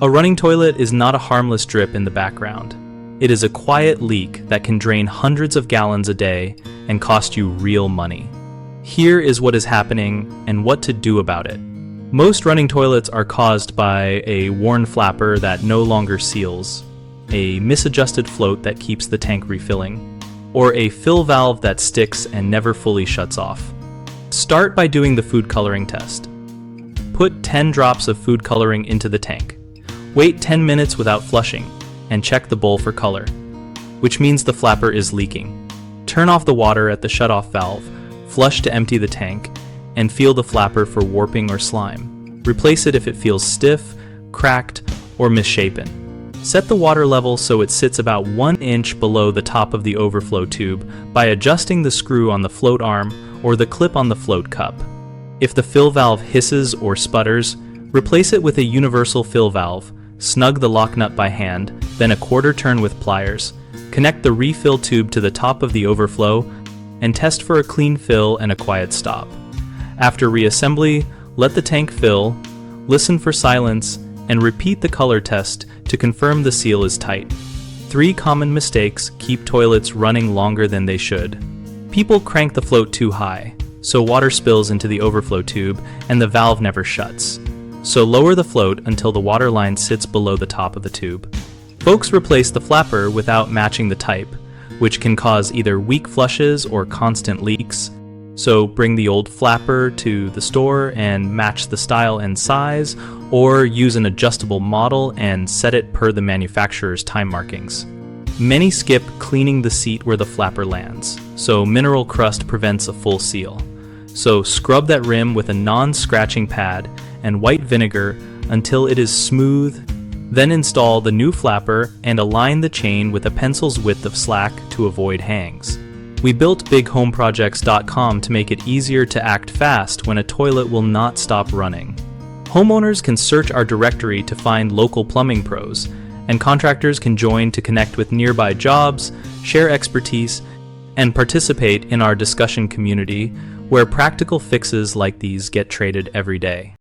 A running toilet is not a harmless drip in the background. It is a quiet leak that can drain hundreds of gallons a day and cost you real money. Here is what is happening and what to do about it. Most running toilets are caused by a worn flapper that no longer seals, a misadjusted float that keeps the tank refilling, or a fill valve that sticks and never fully shuts off. Start by doing the food coloring test. Put 10 drops of food coloring into the tank. Wait 10 minutes without flushing and check the bowl for color, which means the flapper is leaking. Turn off the water at the shutoff valve, flush to empty the tank, and feel the flapper for warping or slime. Replace it if it feels stiff, cracked, or misshapen. Set the water level so it sits about 1 inch below the top of the overflow tube by adjusting the screw on the float arm or the clip on the float cup. If the fill valve hisses or sputters, replace it with a universal fill valve. Snug the lock nut by hand, then a quarter turn with pliers. Connect the refill tube to the top of the overflow and test for a clean fill and a quiet stop. After reassembly, let the tank fill, listen for silence, and repeat the color test to confirm the seal is tight. 3 common mistakes keep toilets running longer than they should. People crank the float too high, so water spills into the overflow tube and the valve never shuts. So lower the float until the water line sits below the top of the tube. Folks replace the flapper without matching the type, which can cause either weak flushes or constant leaks. So bring the old flapper to the store and match the style and size, or use an adjustable model and set it per the manufacturer's time markings. Many skip cleaning the seat where the flapper lands, so mineral crust prevents a full seal. So scrub that rim with a non-scratching pad and white vinegar until it is smooth. Then install the new flapper and align the chain with a pencil's width of slack to avoid hangs. We built bighomeprojects.com to make it easier to act fast when a toilet will not stop running. Homeowners can search our directory to find local plumbing pros, and contractors can join to connect with nearby jobs, share expertise, and participate in our discussion community where practical fixes like these get traded every day.